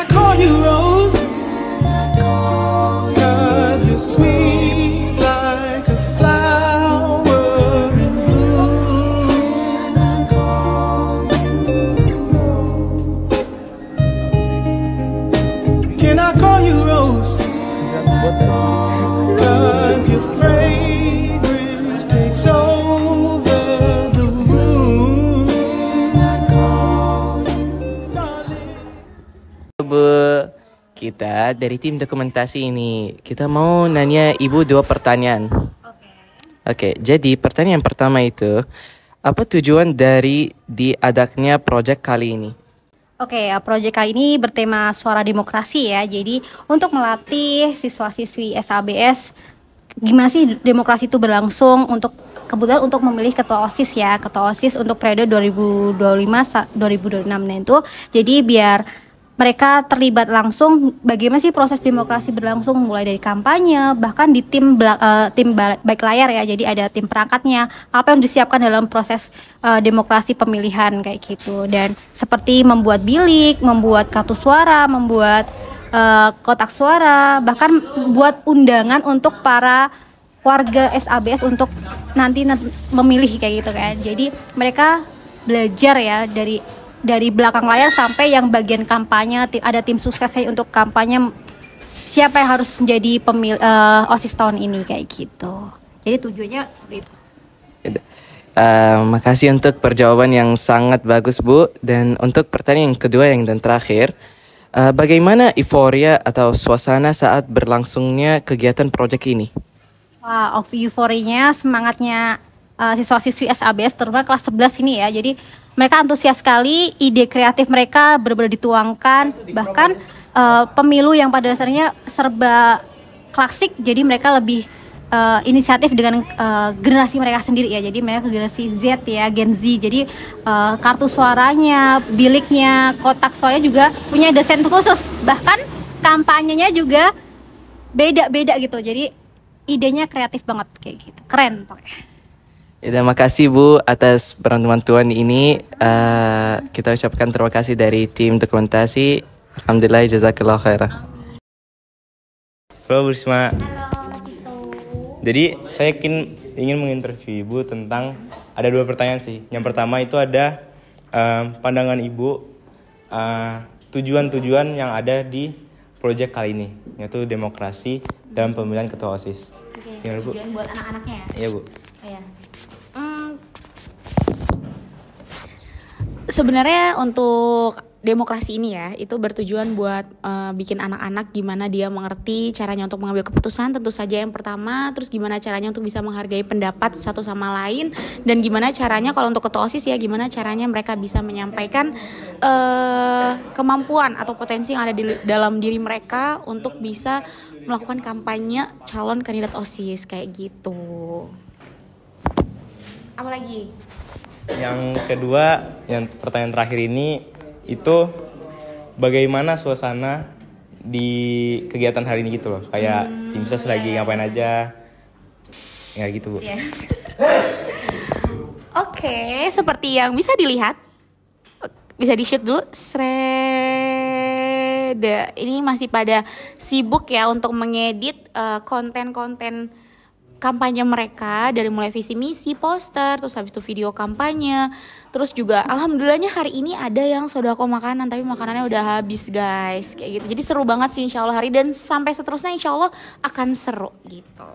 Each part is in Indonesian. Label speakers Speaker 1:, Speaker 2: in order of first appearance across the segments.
Speaker 1: I call you Rose? 'Cause you're sweet like a flower in bloom. Can I call you Rose? 'Cause your fragrance takes over the room.
Speaker 2: Bu, kita dari tim dokumentasi ini, kita mau nanya Ibu 2 pertanyaan. Oke, jadi pertanyaan pertama itu, apa tujuan dari diadakannya proyek kali ini?
Speaker 3: Oke, proyek kali ini bertema suara demokrasi ya. Jadi untuk melatih siswa-siswi SABS gimana sih demokrasi itu berlangsung, untuk kebetulan untuk memilih ketua OSIS ya. Ketua OSIS untuk periode 2025-2026 itu. Jadi biar mereka terlibat langsung bagaimana sih proses demokrasi berlangsung, mulai dari kampanye, bahkan di tim baik layar ya. Jadi ada tim perangkatnya, apa yang disiapkan dalam proses demokrasi pemilihan kayak gitu. Dan seperti membuat bilik, membuat kartu suara, membuat kotak suara, bahkan buat undangan untuk para warga SABS untuk nanti memilih kayak gitu kan. Jadi mereka belajar ya dari belakang layar sampai yang bagian kampanye, ada tim suksesnya untuk kampanye siapa yang harus menjadi OSIS tahun ini kayak gitu. Jadi tujuannya seperti itu.
Speaker 2: Makasih untuk perjawaban yang sangat bagus Bu. Dan untuk pertanyaan yang kedua dan terakhir, bagaimana euforia atau suasana saat berlangsungnya kegiatan proyek ini?
Speaker 3: Wah, euforinya, semangatnya siswa-siswi SABS terutama kelas 11 ini ya. Jadi mereka antusias sekali, ide kreatif mereka benar-benar dituangkan. Bahkan pemilu yang pada dasarnya serba klasik, jadi mereka lebih inisiatif dengan generasi mereka sendiri ya. Jadi mereka generasi Z ya, Gen Z. Jadi kartu suaranya, biliknya, kotak suaranya juga punya desain khusus. Bahkan kampanyenya juga beda-beda gitu. Jadi idenya kreatif banget kayak gitu. Keren pokoknya.
Speaker 2: Terima kasih Bu atas bantuan ini. Kita ucapkan terima kasih dari tim dokumentasi. Alhamdulillah, jazakallah khairah.
Speaker 4: Halo Bu Risma. Jadi saya ingin menginterview Ibu tentang, ada 2 pertanyaan sih. Yang pertama itu ada pandangan Ibu tujuan-tujuan yang ada di proyek kali ini, yaitu demokrasi dalam pemilihan ketua OSIS.
Speaker 3: Oke, tujuan buat anak-anaknya ya?
Speaker 4: Iya Bu.
Speaker 3: Iya.
Speaker 5: Sebenarnya untuk demokrasi ini ya, itu bertujuan buat bikin anak-anak gimana dia mengerti caranya untuk mengambil keputusan, tentu saja yang pertama, terus gimana caranya untuk bisa menghargai pendapat satu sama lain, dan gimana caranya kalau untuk ketua OSIS ya, gimana caranya mereka bisa menyampaikan kemampuan atau potensi yang ada di dalam diri mereka untuk bisa melakukan kampanye calon kandidat OSIS kayak gitu. Apalagi?
Speaker 4: Yang kedua, yang pertanyaan terakhir ini itu bagaimana suasana di kegiatan hari ini gitu loh, kayak tim ses lagi ngapain aja, ya gitu Bu.
Speaker 5: Yeah. Oke, seperti yang bisa dilihat, bisa di shoot dulu. Ini masih pada sibuk ya untuk mengedit konten-konten kampanye mereka, dari mulai visi misi, poster, terus habis itu video kampanye. Terus juga alhamdulillahnya hari ini ada yang sodako makanan, tapi makanannya udah habis guys, kayak gitu. Jadi seru banget sih insya Allah hari, dan sampai seterusnya insya Allah akan seru gitu.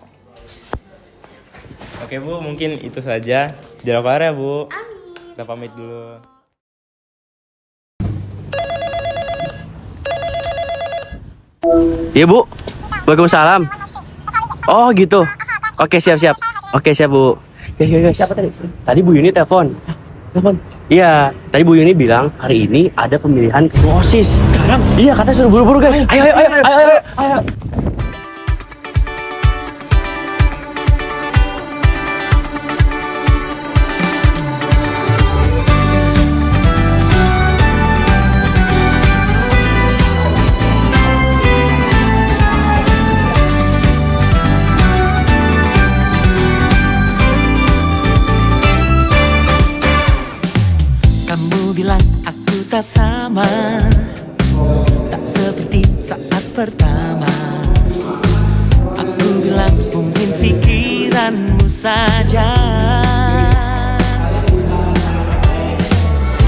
Speaker 4: Oke Bu, mungkin itu saja. Jazakallah khair ya Bu.
Speaker 5: Amin.
Speaker 4: Kita pamit dulu.
Speaker 6: Iya Bu, waalaikumsalam. Oh gitu. Oke siap. Oke siap Bu. Guys. Siapa tadi? Tadi Bu Yuni telepon. Iya, tadi Bu Yuni bilang hari ini ada pemilihan ketua OSIS. Sekarang? Iya, katanya suruh buru-buru guys. Ayo.
Speaker 1: Kamu bilang aku tak sama, tak seperti saat pertama. Aku bilang mungkin pikiranmu saja.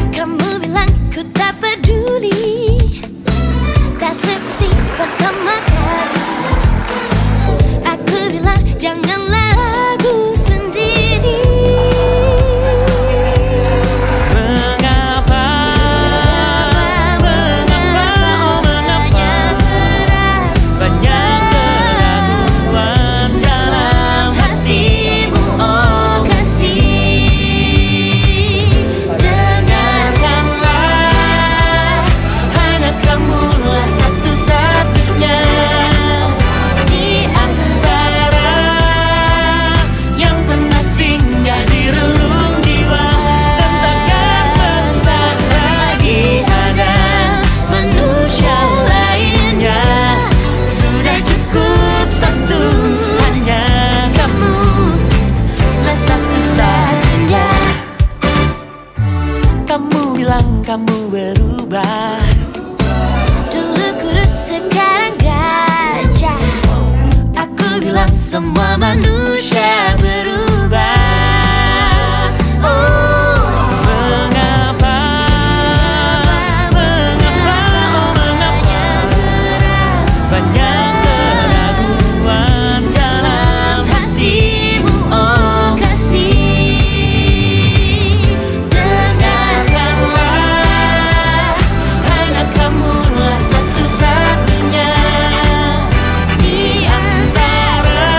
Speaker 7: Kamu bilang ku tak peduli, tak seperti pertama kali. Aku bilang janganlah ragu sendiri.
Speaker 1: Mengapa, oh mengapa banyak keraguan dalam hatimu, oh kasih. Dengarkanlah, hanya kamulah satu-satunya di antara yang pernah singgah di relung jiwa. Dan takkan lagi ada manusia lainnya. Sudah cukup satu, hanya kamu lah satu-satunya. Kamu bilang kamu berubah,
Speaker 7: Dulu kurus sekarang gajah.
Speaker 1: aku bilang semua manusia berubah. Oh, mengapa, oh mengapa banyak keraguan dalam hatimu, oh kasih. Dengarkanlah, hanya kamulah satu-satunya di antara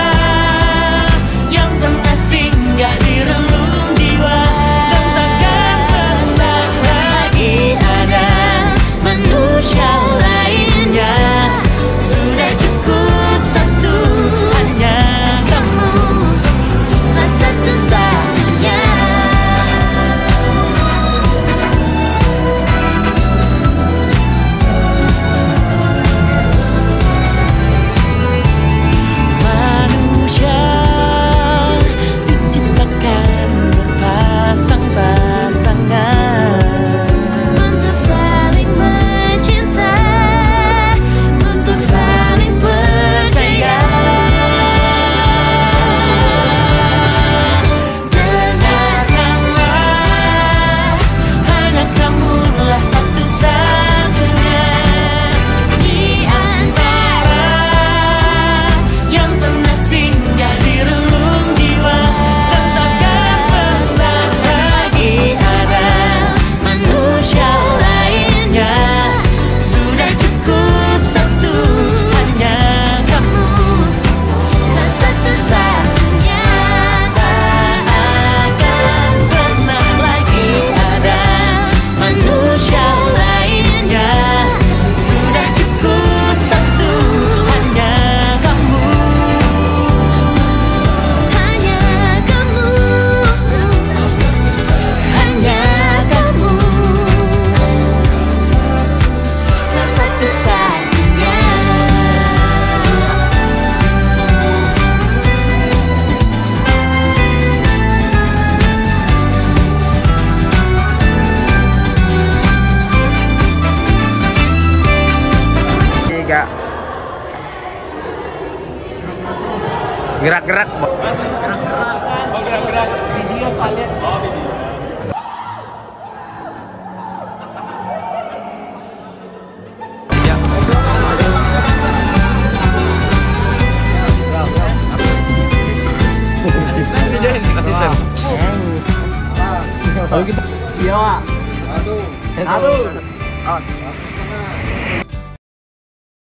Speaker 1: yang pernah singgah di relung jiwa. Dan takkan pernah lagi ada manusia lainnya. Sudah cukup satu, hanya kamu lah satu-satunya. Manusia diciptakan berpasang-pasangan
Speaker 7: Untuk saling mencinta, untuk saling percaya.
Speaker 1: Dengarkanlah, hanya kamulah satu-satunya di antara yang pernah singgah di relung jiwa. Dan takkan pernah lagi ada manusia lainnya. Sudah cukup satu, hanya kamu
Speaker 7: Lah satu-satunya.
Speaker 1: tak akan pernah lagi ada manusia lainnya. Sudah cukup satu, hanya kamu.
Speaker 7: Hanya kamu, hanya kamu lah satu-satunya.
Speaker 2: Tiga. Gerak-gerak. Asisten. Tahu kita. Iya, Pak. Satu.